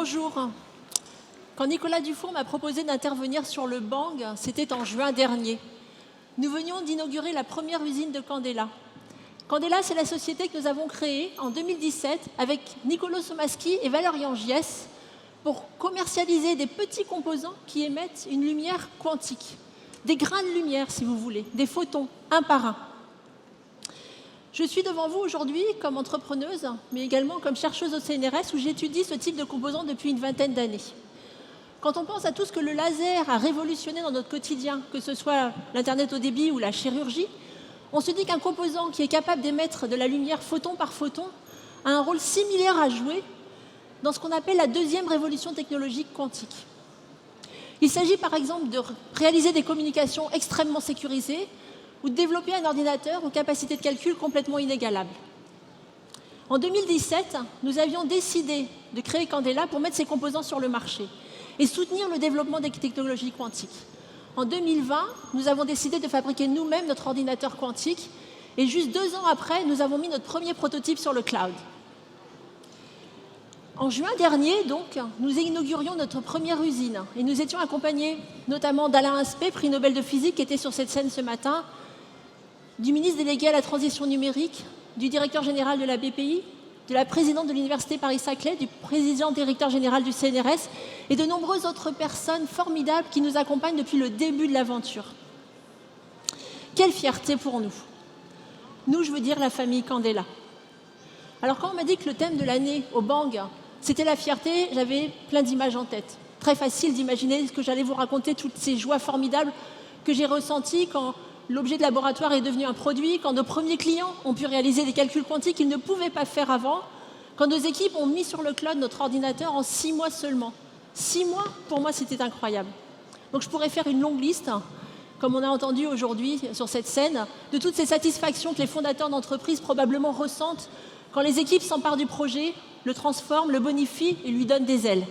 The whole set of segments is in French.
Bonjour. Quand Nicolas Dufour m'a proposé d'intervenir sur le Bang, c'était en juin dernier. Nous venions d'inaugurer la première usine de Candela. Candela, c'est la société que nous avons créée en 2017 avec Nicolo Somaschi et Valerian Gies pour commercialiser des petits composants qui émettent une lumière quantique. Des grains de lumière, si vous voulez, des photons, un par un. Je suis devant vous aujourd'hui comme entrepreneuse, mais également comme chercheuse au CNRS où j'étudie ce type de composants depuis une vingtaine d'années. Quand on pense à tout ce que le laser a révolutionné dans notre quotidien, que ce soit l'Internet haut débit ou la chirurgie, on se dit qu'un composant qui est capable d'émettre de la lumière photon par photon a un rôle similaire à jouer dans ce qu'on appelle la deuxième révolution technologique quantique. Il s'agit par exemple de réaliser des communications extrêmement sécurisées ou de développer un ordinateur aux capacités de calcul complètement inégalables. En 2017, nous avions décidé de créer Candela pour mettre ces composants sur le marché et soutenir le développement des technologies quantiques. En 2020, nous avons décidé de fabriquer nous-mêmes notre ordinateur quantique et juste 2 ans après, nous avons mis notre premier prototype sur le cloud. En juin dernier, donc, nous inaugurions notre première usine et nous étions accompagnés notamment d'Alain Aspect, prix Nobel de physique, qui était sur cette scène ce matin, du ministre délégué à la transition numérique, du directeur général de la BPI, de la présidente de l'université Paris-Saclay, du président directeur général du CNRS et de nombreuses autres personnes formidables qui nous accompagnent depuis le début de l'aventure. Quelle fierté pour nous. Nous, je veux dire la famille Candela. Alors quand on m'a dit que le thème de l'année au Bang, c'était la fierté, j'avais plein d'images en tête. Très facile d'imaginer ce que j'allais vous raconter, toutes ces joies formidables que j'ai ressenties quand l'objet de laboratoire est devenu un produit, quand nos premiers clients ont pu réaliser des calculs quantiques qu'ils ne pouvaient pas faire avant, quand nos équipes ont mis sur le cloud notre ordinateur en 6 mois seulement. 6 mois, pour moi, c'était incroyable. Donc je pourrais faire une longue liste, comme on a entendu aujourd'hui sur cette scène, de toutes ces satisfactions que les fondateurs d'entreprises probablement ressentent quand les équipes s'emparent du projet, le transforment, le bonifient et lui donnent des ailes.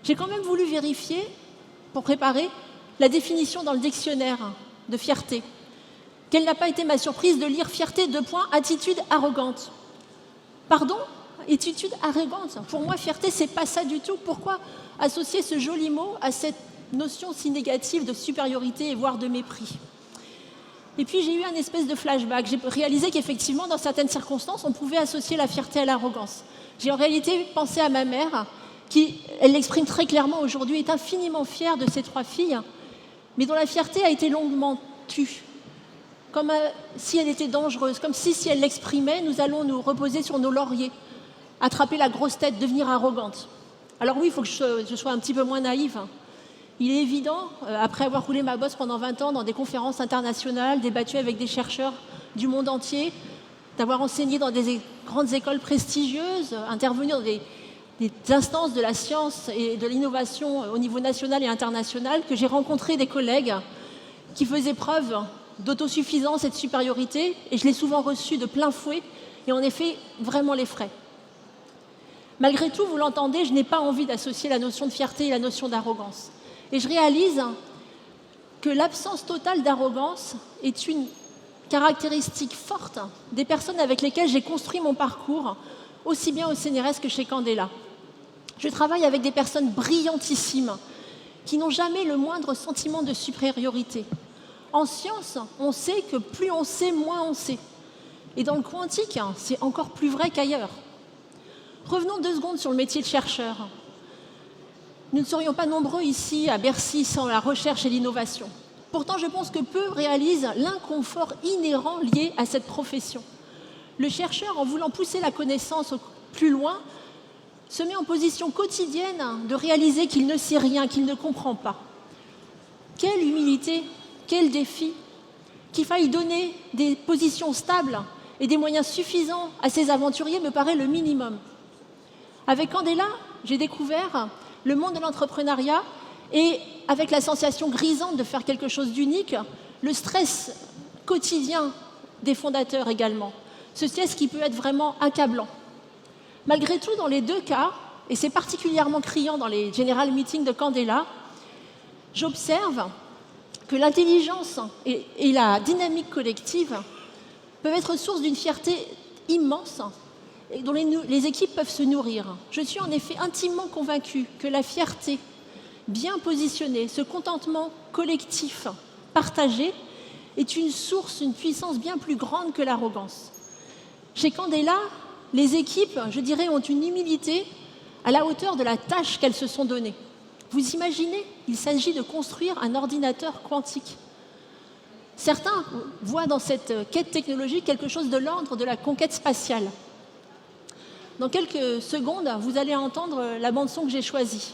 J'ai quand même voulu vérifier, pour préparer, la définition dans le dictionnaire de fierté. Quelle n'a pas été ma surprise de lire fierté, attitude arrogante. Pardon? Attitude arrogante? Pour moi, fierté, c'est pas ça du tout. Pourquoi associer ce joli mot à cette notion si négative de supériorité et voire de mépris? Et puis j'ai eu un espèce de flashback. J'ai réalisé qu'effectivement, dans certaines circonstances, on pouvait associer la fierté à l'arrogance. J'ai en réalité pensé à ma mère, qui, elle l'exprime très clairement aujourd'hui, est infiniment fière de ses 3 filles, mais dont la fierté a été longuement tue, comme si elle était dangereuse, comme si elle l'exprimait, nous allons nous reposer sur nos lauriers, attraper la grosse tête, devenir arrogante. Alors oui, il faut que je sois un petit peu moins naïve. Il est évident, après avoir roulé ma bosse pendant 20 ans dans des conférences internationales, débattues avec des chercheurs du monde entier, d'avoir enseigné dans des grandes écoles prestigieuses, intervenu dans des instances de la science et de l'innovation au niveau national et international, que j'ai rencontré des collègues qui faisaient preuve d'autosuffisance et de supériorité, et je l'ai souvent reçu de plein fouet, et en effet, vraiment les frais. Malgré tout, vous l'entendez, je n'ai pas envie d'associer la notion de fierté et la notion d'arrogance. Et je réalise que l'absence totale d'arrogance est une caractéristique forte des personnes avec lesquelles j'ai construit mon parcours, aussi bien au CNRS que chez Candela. Je travaille avec des personnes brillantissimes qui n'ont jamais le moindre sentiment de supériorité. En science, on sait que plus on sait, moins on sait. Et dans le quantique, c'est encore plus vrai qu'ailleurs. Revenons 2 secondes sur le métier de chercheur. Nous ne serions pas nombreux ici à Bercy sans la recherche et l'innovation. Pourtant, je pense que peu réalisent l'inconfort inhérent lié à cette profession. Le chercheur, en voulant pousser la connaissance plus loin, se met en position quotidienne de réaliser qu'il ne sait rien, qu'il ne comprend pas. Quelle humilité, quel défi, qu'il faille donner des positions stables et des moyens suffisants à ces aventuriers me paraît le minimum. Avec Candela, j'ai découvert le monde de l'entrepreneuriat et avec la sensation grisante de faire quelque chose d'unique, le stress quotidien des fondateurs également. Ce stress qui peut être vraiment accablant. Malgré tout, dans les 2 cas, et c'est particulièrement criant dans les General Meetings de Candela, j'observe que l'intelligence et la dynamique collective peuvent être source d'une fierté immense et dont les équipes peuvent se nourrir. Je suis en effet intimement convaincue que la fierté bien positionnée, ce contentement collectif partagé, est une source, une puissance bien plus grande que l'arrogance. Chez Candela, les équipes, je dirais, ont une humilité à la hauteur de la tâche qu'elles se sont donnée. Vous imaginez, il s'agit de construire un ordinateur quantique. Certains voient dans cette quête technologique quelque chose de l'ordre de la conquête spatiale. Dans quelques secondes, vous allez entendre la bande-son que j'ai choisie.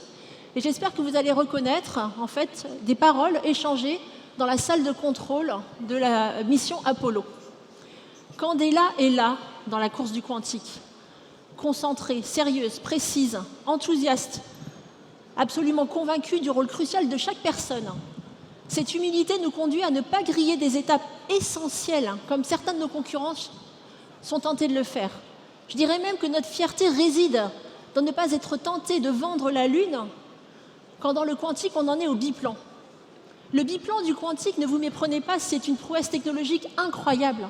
Et j'espère que vous allez reconnaître, en fait, des paroles échangées dans la salle de contrôle de la mission Apollo. Candela est là, dans la course du quantique. Concentrée, sérieuse, précise, enthousiaste, absolument convaincue du rôle crucial de chaque personne. Cette humilité nous conduit à ne pas griller des étapes essentielles, comme certains de nos concurrents sont tentés de le faire. Je dirais même que notre fierté réside dans ne pas être tenté de vendre la Lune quand dans le quantique, on en est au biplan. Le biplan du quantique, ne vous méprenez pas, c'est une prouesse technologique incroyable.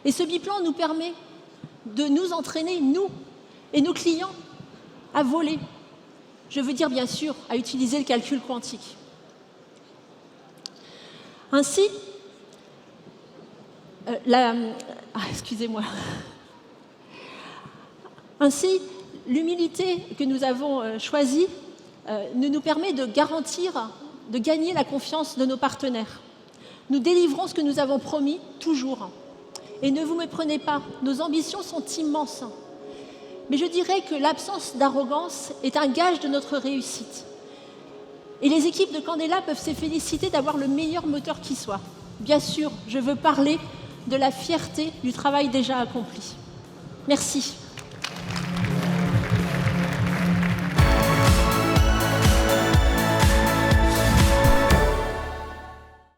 Et ce biplan nous permet de nous entraîner, nous et nos clients, à voler. Je veux dire, bien sûr, à utiliser le calcul quantique. Ainsi, excusez-moi. Ainsi, l'humilité que nous avons choisie nous permet de garantir, de gagner la confiance de nos partenaires. Nous délivrons ce que nous avons promis, toujours. Et ne vous méprenez pas, nos ambitions sont immenses. Mais je dirais que l'absence d'arrogance est un gage de notre réussite. Et les équipes de Candela peuvent se féliciter d'avoir le meilleur moteur qui soit. Bien sûr, je veux parler de la fierté du travail déjà accompli. Merci.